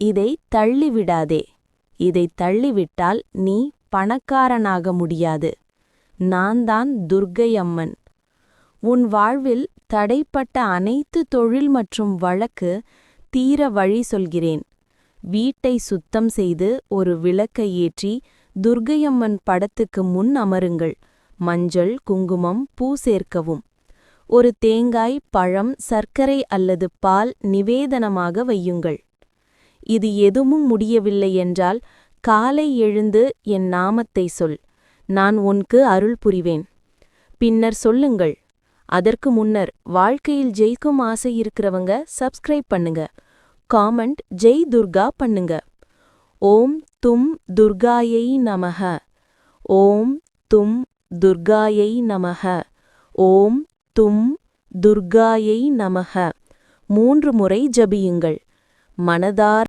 இதை தள்ளிவிடாதே. இதை தள்ளிவிட்டால் நீ பணக்காரனாக முடியாது. நான் தான் துர்க்கை அம்மன். உன் வாழ்வில் தடைப்பட்ட அனைத்து தொழில் மற்றும் வழக்கு தீர வழி சொல்கிறேன். வீட்டை சுத்தம் செய்து ஒரு விளக்கை ஏற்றி துர்க்கையம்மன் படத்துக்கு முன் அமருங்கள். மஞ்சள், குங்குமம், பூ சேர்க்கவும். ஒரு தேங்காய், பழம், சர்க்கரை அல்லது பால் நிவேதனமாக வையுங்கள். இது எதுவும் முடியவில்லை என்றால் காலை எழுந்து என் நாமத்தை சொல். நான் உனக்கு அருள் புரிவேன். பின்னர் சொல்லுங்கள். அதற்கு முன்னர் வாழ்க்கையில் ஜெயிக்கும் ஆசை இருக்கிறவங்க சப்ஸ்கிரைப் பண்ணுங்க. காமெண்ட் ஜெய் துர்கா பண்ணுங்க. ஓம் தும் துர்காயை நமக. ஓம் தும் துர்காயை நமக. ஓம் தும் துர்காயை நமக. 3 முறை ஜபியுங்கள். மனதார